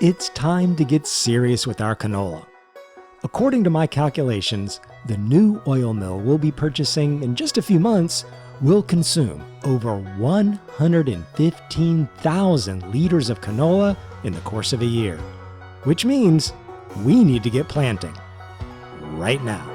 It's time to get serious with our canola. According to my calculations, the new oil mill we'll be purchasing in just a few months will consume over 115,000 liters of canola in the course of a year, which means we need to get planting right now.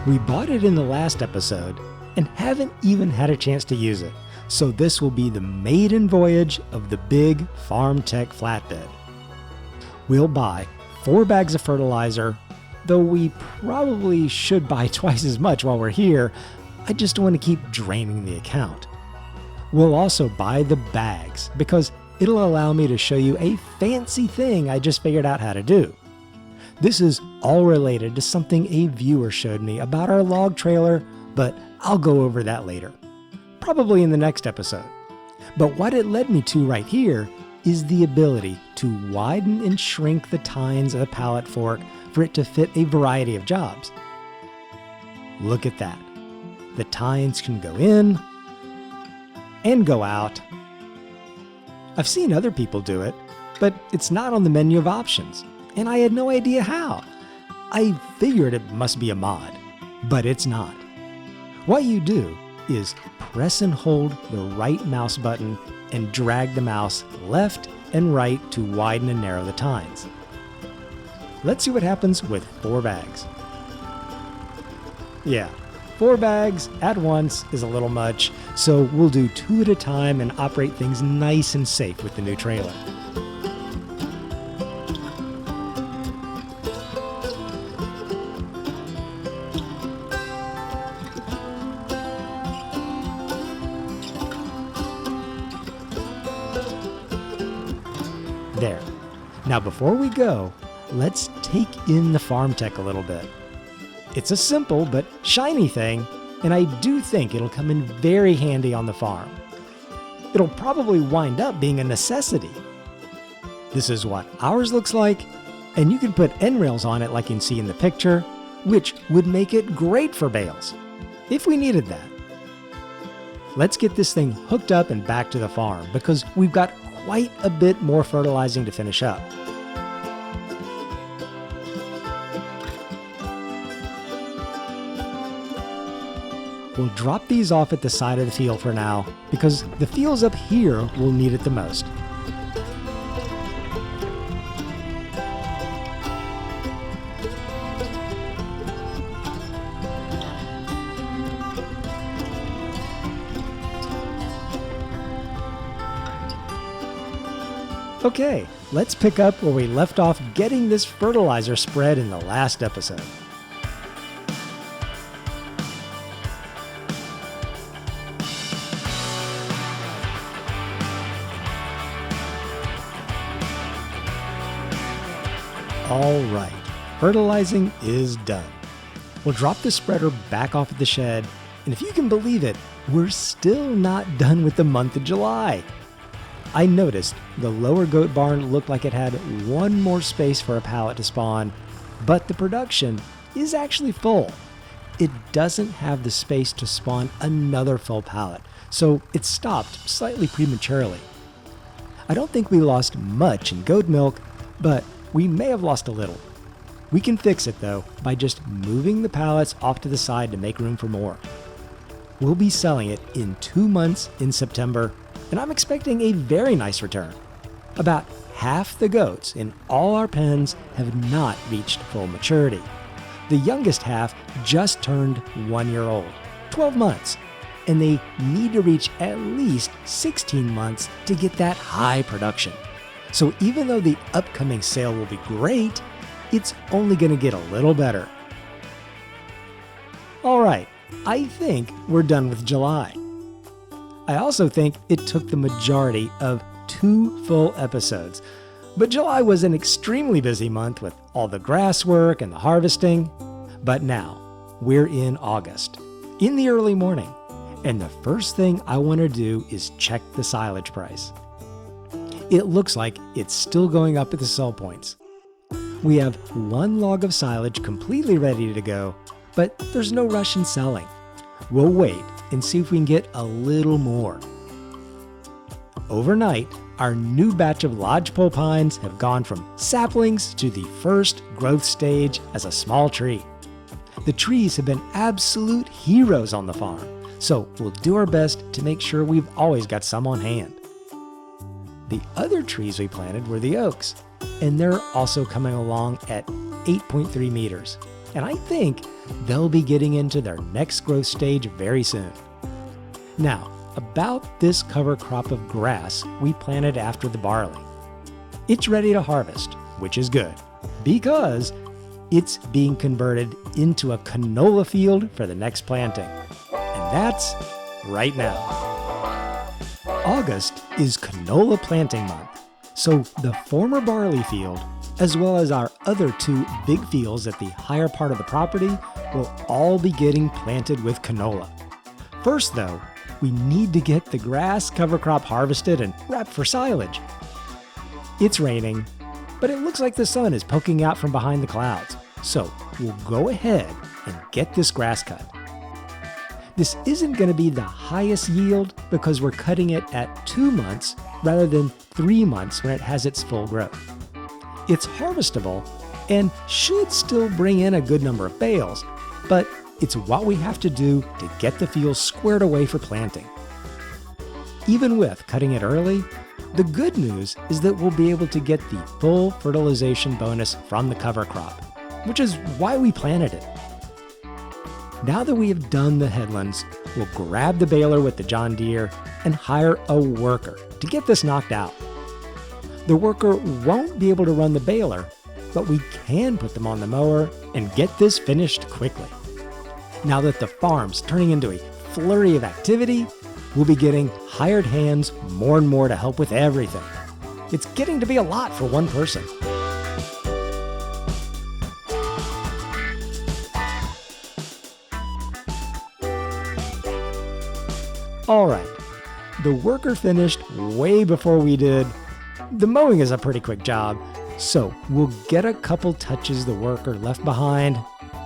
We bought it in the last episode and haven't even had a chance to use it, so this will be the maiden voyage of the big Farm Tech flatbed. We'll buy 4 bags of fertilizer, though we probably should buy twice as much while we're here. I just don't want to keep draining the account. We'll also buy the bags because it'll allow me to show you a fancy thing I just figured out how to do. This is all related to something a viewer showed me about our log trailer, but I'll go over that later, probably in the next episode. But what it led me to right here is the ability to widen and shrink the tines of the pallet fork for it to fit a variety of jobs. Look at that. The tines can go in and go out. I've seen other people do it, but it's not on the menu of options, and I had no idea how. I figured it must be a mod, but it's not. What you do is press and hold the right mouse button and drag the mouse left and right to widen and narrow the tines. Let's see what happens with 4 bags. Yeah, 4 bags at once is a little much, so we'll do 2 at a time and operate things nice and safe with the new trailer. There. Now before we go, let's take in the Farm Tech a little bit. It's a simple but shiny thing, and I do think it'll come in very handy on the farm. It'll probably wind up being a necessity. This is what ours looks like, and you can put end rails on it like you can see in the picture, which would make it great for bales, if we needed that. Let's get this thing hooked up and back to the farm, because we've got quite a bit more fertilizing to finish up. We'll drop these off at the side of the field for now, because the fields up here will need it the most. Okay, let's pick up where we left off getting this fertilizer spread in the last episode. All right, fertilizing is done. We'll drop the spreader back off at the shed, and if you can believe it, we're still not done with the month of July. I noticed the lower goat barn looked like it had one more space for a pallet to spawn, but the production is actually full. It doesn't have the space to spawn another full pallet, so it stopped slightly prematurely. I don't think we lost much in goat milk, but we may have lost a little. We can fix it though by just moving the pallets off to the side to make room for more. We'll be selling it in 2 months in September, and I'm expecting a very nice return. About half the goats in all our pens have not reached full maturity. The youngest half just turned 1 year old, 12 months, and they need to reach at least 16 months to get that high production. So even though the upcoming sale will be great, it's only going to get a little better. All right, I think we're done with July. I also think it took the majority of 2 full episodes, but July was an extremely busy month with all the grass work and the harvesting. But now, we're in August, in the early morning, and the first thing I want to do is check the silage price. It looks like it's still going up at the sell points. We have 1 log of silage completely ready to go, but there's no rush in selling. We'll wait and see if we can get a little more. Overnight, our new batch of lodgepole pines have gone from saplings to the first growth stage as a small tree. The trees have been absolute heroes on the farm, so we'll do our best to make sure we've always got some on hand. The other trees we planted were the oaks, and they're also coming along at 8.3 meters, and I think they'll be getting into their next growth stage very soon. Now, about this cover crop of grass we planted after the barley. It's ready to harvest, which is good, because it's being converted into a canola field for the next planting, and that's right now. August is canola planting month, so the former barley field, as well as our other two big fields at the higher part of the property, will all be getting planted with canola. First though, we need to get the grass cover crop harvested and wrapped for silage. It's raining, but it looks like the sun is poking out from behind the clouds, so we'll go ahead and get this grass cut. This isn't going to be the highest yield because we're cutting it at 2 months rather than 3 months when it has its full growth. It's harvestable and should still bring in a good number of bales, but it's what we have to do to get the field squared away for planting. Even with cutting it early, the good news is that we'll be able to get the full fertilization bonus from the cover crop, which is why we planted it. Now that we have done the headlands, we'll grab the baler with the John Deere and hire a worker to get this knocked out. The worker won't be able to run the baler, but we can put them on the mower and get this finished quickly. Now that the farm's turning into a flurry of activity, we'll be getting hired hands more and more to help with everything. It's getting to be a lot for one person. All right, the worker finished way before we did. The mowing is a pretty quick job, so we'll get a couple touches the worker left behind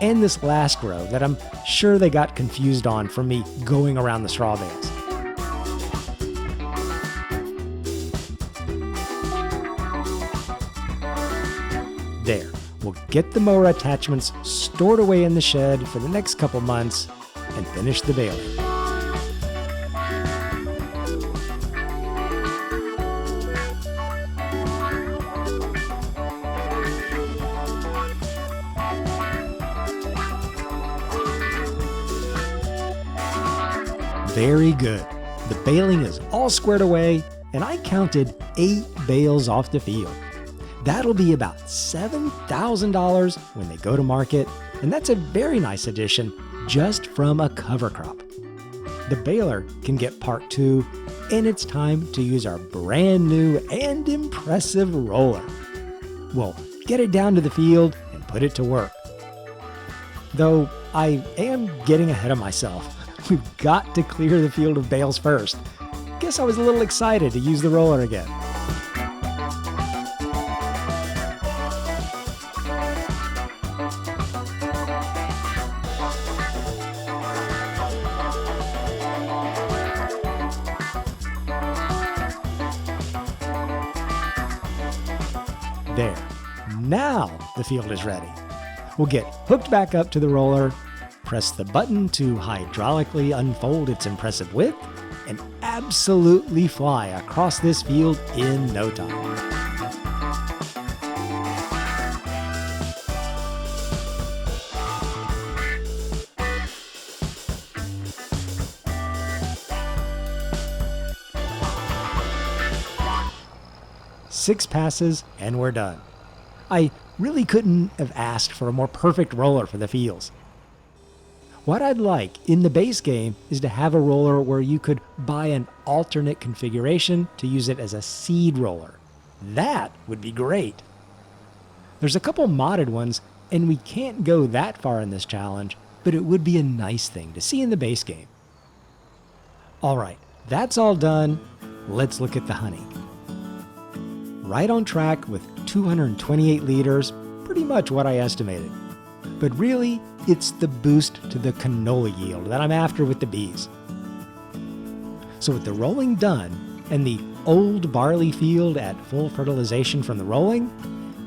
and this last row that I'm sure they got confused on from me going around the straw bales. There, we'll get the mower attachments stored away in the shed for the next couple months and finish the baling. Very good. The baling is all squared away, and I counted 8 bales off the field. That'll be about $7,000 when they go to market, and that's a very nice addition just from a cover crop. The baler can get part 2, and it's time to use our brand new and impressive roller. We'll get it down to the field and put it to work. Though I am getting ahead of myself. We've got to clear the field of bales first. Guess I was a little excited to use the roller again. There. Now the field is ready. We'll get hooked back up to the roller, press the button to hydraulically unfold its impressive width, and absolutely fly across this field in no time. Six passes and we're done. I really couldn't have asked for a more perfect roller for the fields. What I'd like in the base game is to have a roller where you could buy an alternate configuration to use it as a seed roller. That would be great. There's a couple modded ones, and we can't go that far in this challenge, but it would be a nice thing to see in the base game. All right, that's all done. Let's look at the honey. Right on track with 228 liters, pretty much what I estimated. But really, it's the boost to the canola yield that I'm after with the bees. So with the rolling done and the old barley field at full fertilization from the rolling,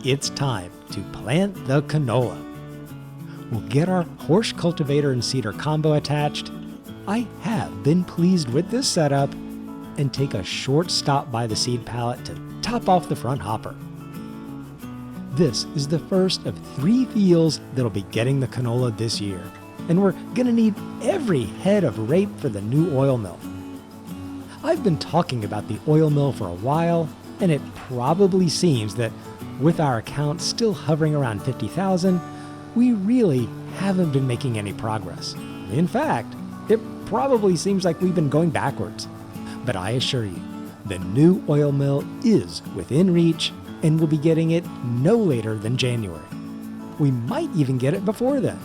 it's time to plant the canola. We'll get our horse cultivator and seeder combo attached. I have been pleased with this setup, and take a short stop by the seed pallet to top off the front hopper. This is the first of 3 fields that'll be getting the canola this year, and we're gonna need every head of rape for the new oil mill. I've been talking about the oil mill for a while, and it probably seems that with our account still hovering around 50,000, we really haven't been making any progress. In fact, it probably seems like we've been going backwards. But I assure you, the new oil mill is within reach, and we'll be getting it no later than January. We might even get it before then,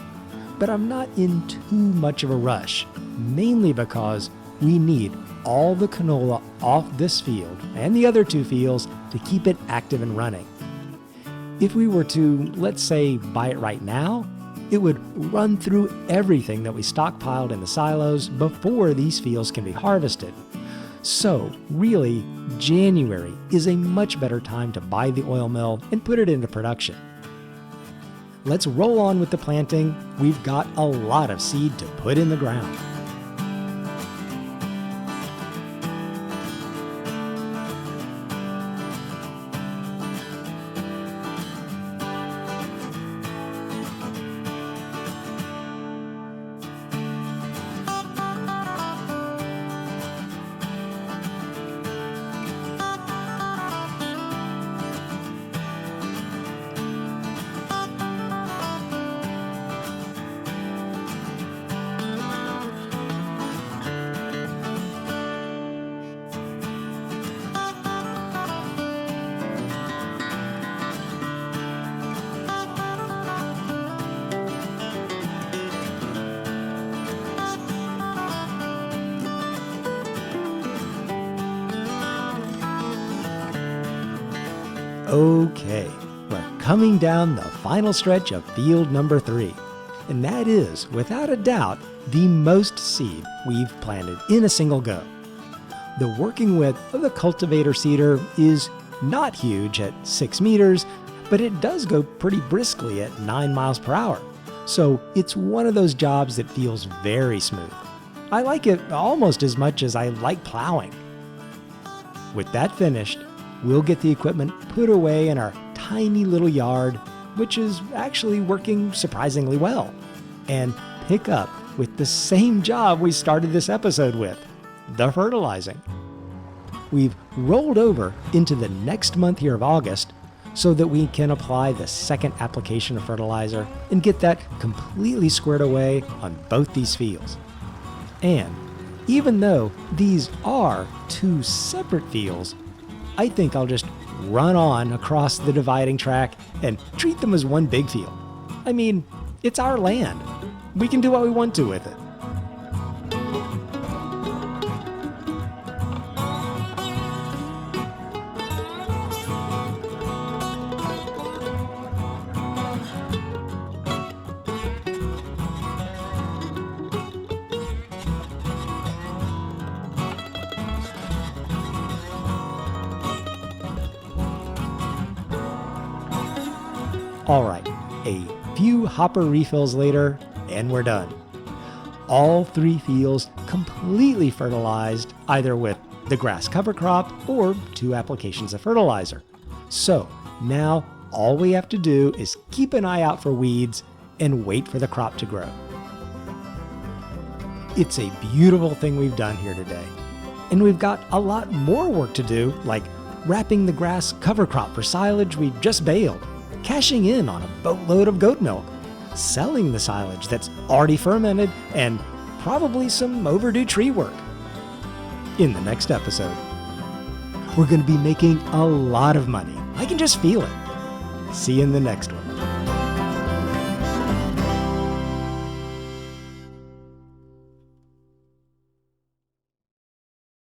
but I'm not in too much of a rush, mainly because we need all the canola off this field and the other 2 fields to keep it active and running. If we were to, let's say, buy it right now, it would run through everything that we stockpiled in the silos before these fields can be harvested. So really, January is a much better time to buy the oil mill and put it into production. Let's roll on with the planting. We've got a lot of seed to put in the ground. Okay, we're coming down the final stretch of field number 3, and that is, without a doubt, the most seed we've planted in a single go. The working width of the cultivator seeder is not huge at 6 meters, but it does go pretty briskly at 9 miles per hour, so it's one of those jobs that feels very smooth. I like it almost as much as I like plowing. With that finished, we'll get the equipment put away in our tiny little yard, which is actually working surprisingly well, and pick up with the same job we started this episode with, the fertilizing. We've rolled over into the next month here of August so that we can apply the second application of fertilizer and get that completely squared away on both these fields. And even though these are 2 separate fields, I think I'll just run on across the dividing track and treat them as one big field. I mean, it's our land. We can do what we want to with it. All right, a few hopper refills later, and we're done. All 3 fields completely fertilized, either with the grass cover crop or 2 applications of fertilizer. So now all we have to do is keep an eye out for weeds and wait for the crop to grow. It's a beautiful thing we've done here today. And we've got a lot more work to do, like wrapping the grass cover crop for silage we just baled, cashing in on a boatload of goat milk, selling the silage that's already fermented, and probably some overdue tree work. In the next episode, we're going to be making a lot of money. I can just feel it. See you in the next one.